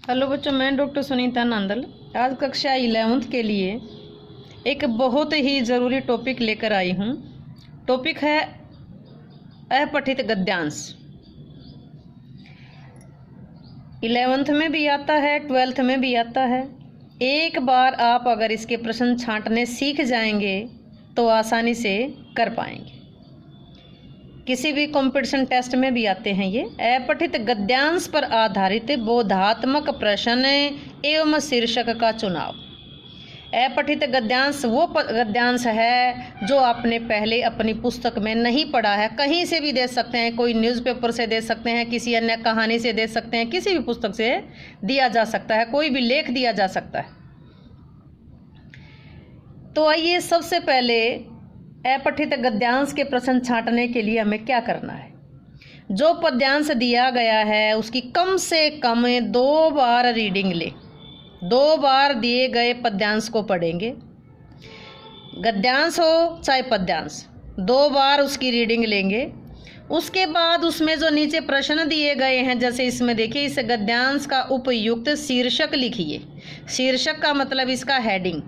Hello बच्चों, मैं doctor Sunita Nandal आज कक्षा 11th के लिए एक बहुत ही ज़रूरी टॉपिक लेकर आई हूँ। टॉपिक है अपठित गद्यांश। 11th में भी आता है, 12th में भी आता है। एक बार आप अगर इसके प्रश्न छांटने सीख जाएंगे तो आसानी से कर पाएंगे। किसी भी कंपटीशन टेस्ट में भी आते हैं ये। अपठित गद्यांश पर आधारित बोधात्मक प्रश्न एवं शीर्षक का चुनाव। अपठित गद्यांश वो गद्यांश है जो आपने पहले अपनी पुस्तक में नहीं पढ़ा है। कहीं से भी दे सकते हैं, कोई न्यूज़पेपर से दे सकते हैं, किसी अन्य कहानी से दे सकते हैं, किसी भी पुस्तक से दिया जा सकता है, कोई भी लेख दिया जा सकता है। तो आइए सबसे पहले अपठित गद्यांश के प्रश्न छांटने के लिए हमें क्या करना है। जो पद्यांश दिया गया है उसकी कम से कम 2 बार रीडिंग ले। 2 बार दिए गए पद्यांश को पढ़ेंगे, गद्यांश हो चाहे पद्यांश, 2 बार उसकी रीडिंग लेंगे। उसके बाद उसमें जो नीचे प्रश्न दिए गए हैं, जैसे इसमें देखिए, इस गद्यांश का उपयुक्त शीर्षक लिखिए। शीर्षक का मतलब इसका हेडिंग।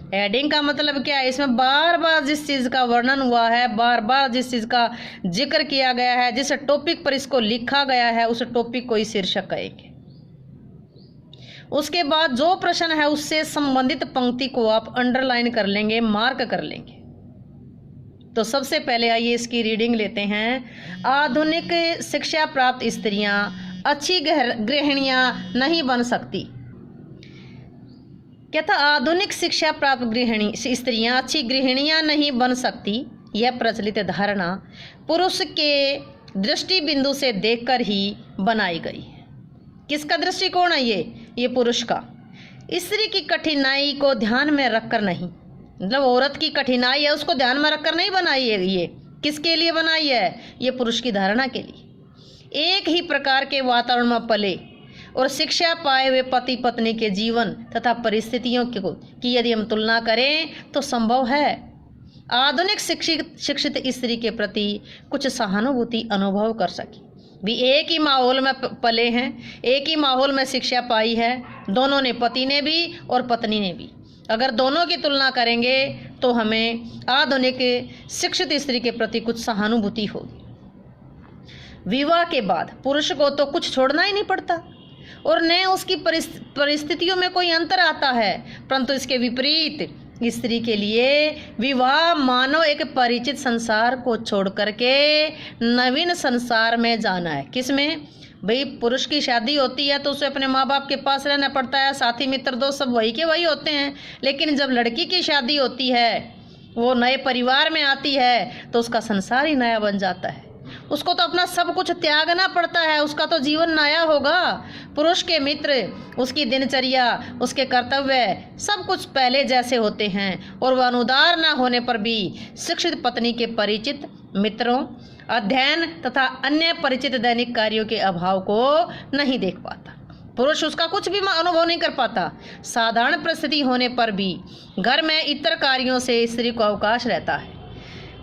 हेडिंग का मतलब क्या है? इसमें बार बार जिस चीज़ का वर्णन हुआ है, बार बार जिस चीज़ का जिक्र किया गया है, जिस टॉपिक पर इसको लिखा गया है, उस टॉपिक को ही शीर्षक कहेंगे। उसके बाद जो प्रश्न है उससे संबंधित पंक्ति को आप अंडरलाइन कर लेंगे, मार्क कर लेंगे। तो सबसे पहले आइए इसकी रीडिंग लेते हैं। आधुनिक शिक्षा प्राप्त स्त्रियां अच्छी गृहिणियां नहीं बन सकती। क्या था? आधुनिक शिक्षा प्राप्त स्त्रियां अच्छी गृहिणियां नहीं बन सकती। यह प्रचलित धारणा पुरुष के दृष्टि बिंदु से देखकर ही बनाई गई है। किसका दृष्टिकोण है ये पुरुष का। स्त्री की कठिनाई को ध्यान में रखकर नहीं, मतलब औरत की कठिनाई है उसको ध्यान में रखकर नहीं बनाई है। ये किसके लिए बनाई है? ये पुरुष की धारणा के लिए। एक ही प्रकार के वातावरण में पले और शिक्षा पाए हुए पति पत्नी के जीवन तथा परिस्थितियों की यदि हम तुलना करें तो संभव है आधुनिक शिक्षित स्त्री के प्रति कुछ सहानुभूति अनुभव कर सके। भी एक ही माहौल में पले हैं, एक ही माहौल में शिक्षा पाई है, दोनों ने, पति ने भी और पत्नी ने भी। अगर दोनों की तुलना करेंगे तो हमें आधुनिक शिक्षित स्त्री के प्रति कुछ सहानुभूति होगी। विवाह के बाद पुरुष को तो कुछ छोड़ना ही नहीं पड़ता और न उसकी परिस्थितियों में कोई अंतर आता है, परंतु इसके विपरीत स्त्री के लिए विवाह मानो एक परिचित संसार को छोड़ करके नवीन संसार में जाना है। किसमें? भाई पुरुष की शादी होती है तो उसे अपने माँ बाप के पास रहना पड़ता है, साथी मित्र दोस्त सब वही के वही होते हैं। लेकिन जब लड़की की शादी होती है, वो नए परिवार में आती है, तो उसका संसार ही नया बन जाता है। उसको तो अपना सब कुछ त्यागना पड़ता है, उसका तो जीवन नया होगा। पुरुष के मित्र, उसकी दिनचर्या, उसके कर्तव्य सब कुछ पहले जैसे होते हैं और वह अनुदार न होने पर भी शिक्षित पत्नी के परिचित मित्रों, अध्ययन तथा अन्य परिचित दैनिक कार्यों के अभाव को नहीं देख पाता। पुरुष उसका कुछ भी अनुभव नहीं कर पाता। साधारण परिस्थिति होने पर भी घर में इतर कार्यों से स्त्री को अवकाश रहता है।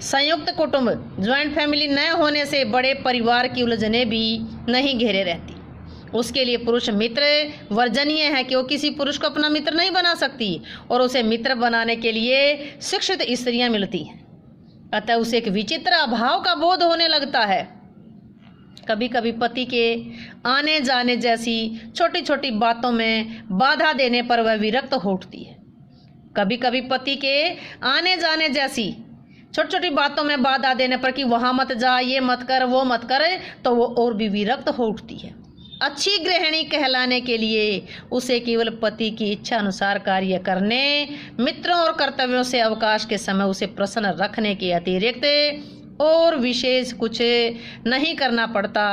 संयुक्त कुटुंब, ज्वाइंट फैमिली न होने से बड़े परिवार की उलझनें भी नहीं घेरे रहती। उसके लिए पुरुष मित्र वर्जनीय है कि वो किसी पुरुष को अपना मित्र नहीं बना सकती और उसे मित्र बनाने के लिए शिक्षित स्त्रियां मिलती हैं। अतः उसे एक विचित्र अभाव का बोध होने लगता है। कभी कभी पति के आने जाने जैसी छोटी छोटी बातों में बाधा देने पर वह विरक्त हो उठती है। कभी कभी पति के आने जाने जैसी छोटी छोटी बातों में बाधा देने पर कि वहाँ मत जा, ये मत कर, वो मत कर, तो वो और भी विरक्त हो उठती है। अच्छी गृहिणी कहलाने के लिए उसे केवल पति की इच्छा अनुसार कार्य करने, मित्रों और कर्तव्यों से अवकाश के समय उसे प्रसन्न रखने के अतिरिक्त और विशेष कुछ नहीं करना पड़ता,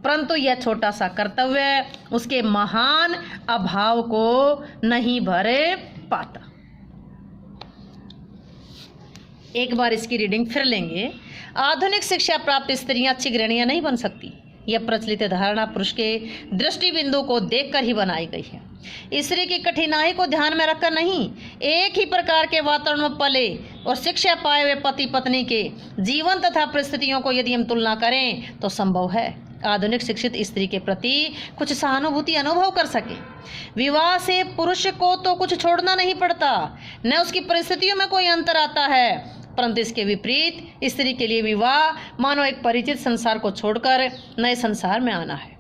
परंतु यह छोटा सा कर्तव्य उसके महान अभाव को नहीं भर पाता। एक बार इसकी रीडिंग फिर लेंगे। आधुनिक शिक्षा प्राप्त स्त्रियां अच्छी गृहिणियां नहीं बन सकती। यह प्रचलित धारणा पुरुष के दृष्टि बिंदु को देखकर ही बनाई गई है। स्त्री की कठिनाई को ध्यान में रखकर नहीं, एक ही प्रकार के वातावरण में पले और शिक्षा पाए हुए पति पत्नी के जीवन तथा परिस्थितियों को यदि हम तुलना करें तो संभव है आधुनिक शिक्षित स्त्री के प्रति कुछ सहानुभूति अनुभव कर सके। विवाह से पुरुष को तो कुछ छोड़ना नहीं पड़ता, न उसकी परिस्थितियों में कोई अंतर आता है, परंतु इसके विपरीत स्त्री के लिए विवाह मानो एक परिचित संसार को छोड़कर नए संसार में आना है।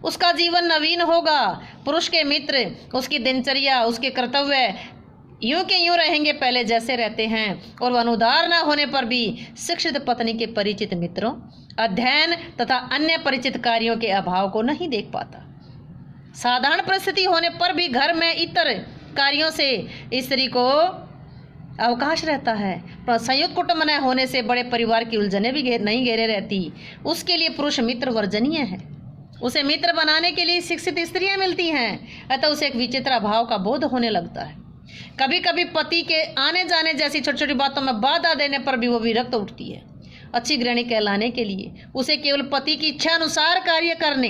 उसका जीवन नवीन होगा, पुरुष के मित्र, उसकी दिनचर्या, उसके कर्तव्य यूं के यूं रहेंगे पहले जैसे रहते हैं, और वह अनुदार न होने पर भी शिक्षित पत्नी के परिचित मित्रों, अध्ययन तथा अन्य परिचित कार्यों के अभाव को नहीं देख पाता। साधारण परिस्थिति होने पर भी घर में इतर कार्यों से स्त्री को अवकाश रहता है, पर संयुक्त कुटुंब न होने से बड़े परिवार की उलझने भी नहीं घेरे रहती। उसके लिए पुरुष मित्र वर्जनीय है, उसे मित्र बनाने के लिए शिक्षित स्त्रियां मिलती हैं, अतः उसे एक विचित्र अभाव का बोध होने लगता है। कभी कभी पति के आने जाने जैसी छोटी छोटी बातों में बाधा देने पर भी वो विरक्त उठती है। अच्छी गृहिणी कहलाने के लिए उसे केवल पति की इच्छा अनुसार कार्य करने,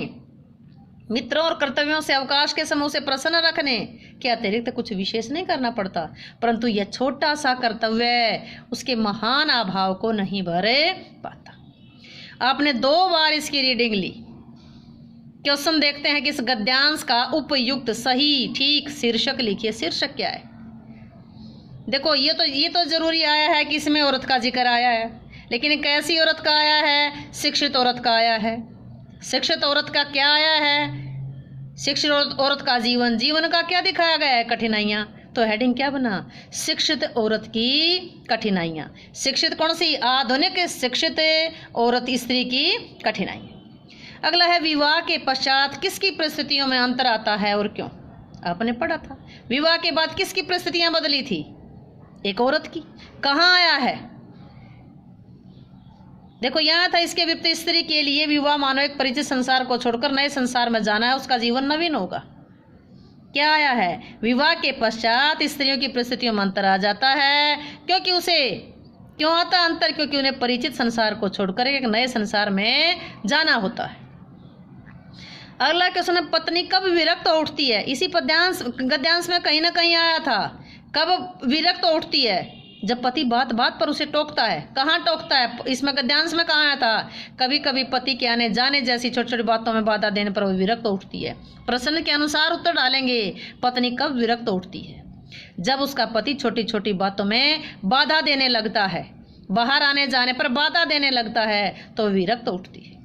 मित्रों और कर्तव्यों से अवकाश के समय उसे प्रसन्न रखने के अतिरिक्त कुछ विशेष नहीं करना पड़ता, परंतु यह छोटा सा कर्तव्य उसके महान अभाव को नहीं भर पाता। आपने 2 बार इसकी रीडिंग ली। क्वेश्चन देखते हैं कि इस गद्यांश का उपयुक्त सही ठीक शीर्षक लिखिए। शीर्षक क्या है? देखो, ये तो जरूरी आया है कि इसमें औरत का जिक्र आया है, लेकिन कैसी औरत का आया है? शिक्षित औरत का आया है। शिक्षित औरत का क्या आया है? शिक्षित औरत का जीवन का क्या दिखाया गया है? कठिनाइयाँ। तो हेडिंग क्या बना? शिक्षित औरत की कठिनाइयाँ। शिक्षित कौन सी? आधुनिक शिक्षित औरत स्त्री की कठिनाई। अगला है विवाह के पश्चात किसकी परिस्थितियों में अंतर आता है और क्यों? आपने पढ़ा था विवाह के बाद किसकी परिस्थितियां बदली थी? एक औरत की। कहाँ आया है? देखो यहाँ था, इसके विपरीत स्त्री के लिए विवाह मानो एक परिचित संसार को छोड़कर नए संसार में जाना है, उसका जीवन नवीन होगा। क्या आया है? विवाह के पश्चात स्त्रियों की परिस्थितियों में अंतर आ जाता है। क्योंकि उसे क्यों आता अंतर? क्योंकि उन्हें परिचित संसार को छोड़कर एक नए संसार में जाना होता है। अगला क्वेश्चन है, पत्नी कब विरक्त उठती है? इसी गद्यांश में कहीं ना कहीं आया था। कब विरक्त उठती है? जब पति बात बात पर उसे टोकता है। कहाँ टोकता है? इसमें गद्यांश में कहाँ आया था? कभी कभी पति के आने जाने जैसी छोटी छोटी बातों में बाधा देने पर वो विरक्त उठती है। प्रश्न के अनुसार उत्तर डालेंगे। पत्नी कब विरक्त उठती है? जब उसका पति छोटी छोटी बातों में बाधा देने लगता है, बाहर आने जाने पर बाधा देने लगता है, तो विरक्त उठती है।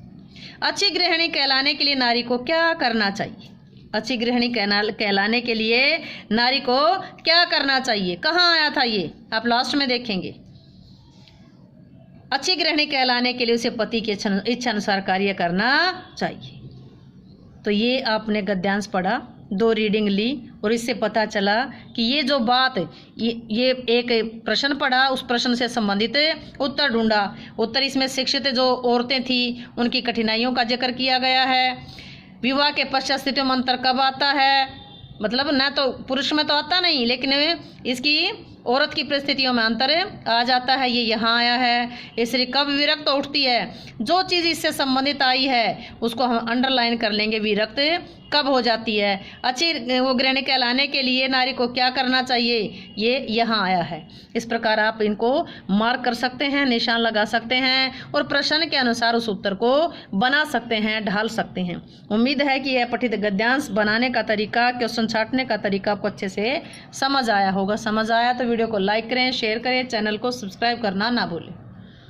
अच्छी गृहिणी कहलाने के लिए नारी को क्या करना चाहिए? अच्छी गृहिणी कहलाने के लिए नारी को क्या करना चाहिए? कहाँ आया था ये? आप लास्ट में देखेंगे। अच्छी गृहिणी कहलाने के लिए उसे पति की इच्छा अनुसार कार्य करना चाहिए। तो ये आपने गद्यांश पढ़ा, 2 रीडिंग ली, और इससे पता चला कि ये जो बात, ये एक प्रश्न पढ़ा, उस प्रश्न से संबंधित उत्तर ढूंढा। उत्तर इसमें शिक्षित जो औरतें थी उनकी कठिनाइयों का जिक्र किया गया है। विवाह के पश्चात स्थितियों में अंतर कब आता है? मतलब न तो पुरुष में तो आता नहीं, लेकिन इसकी औरत की परिस्थितियों में अंतर आ जाता है, ये यहाँ आया है। स्त्री कब विरक्त उठती है? जो चीज़ इससे संबंधित आई है उसको हम अंडरलाइन कर लेंगे, विरक्त कब हो जाती है। अच्छी वो गृहिणी कहलाने के लिए नारी को क्या करना चाहिए, ये यहाँ आया है। इस प्रकार आप इनको मार्क कर सकते हैं, निशान लगा सकते हैं, और प्रश्न के अनुसार उस उत्तर को बना सकते हैं, ढाल सकते हैं। उम्मीद है कि यह पठित गद्यांश बनाने का तरीका, क्वेश्चन छांटने का तरीका आपको अच्छे से समझ आया होगा। समझ आया तो वीडियो को लाइक करें, शेयर करें, चैनल को सब्सक्राइब करना ना भूलें।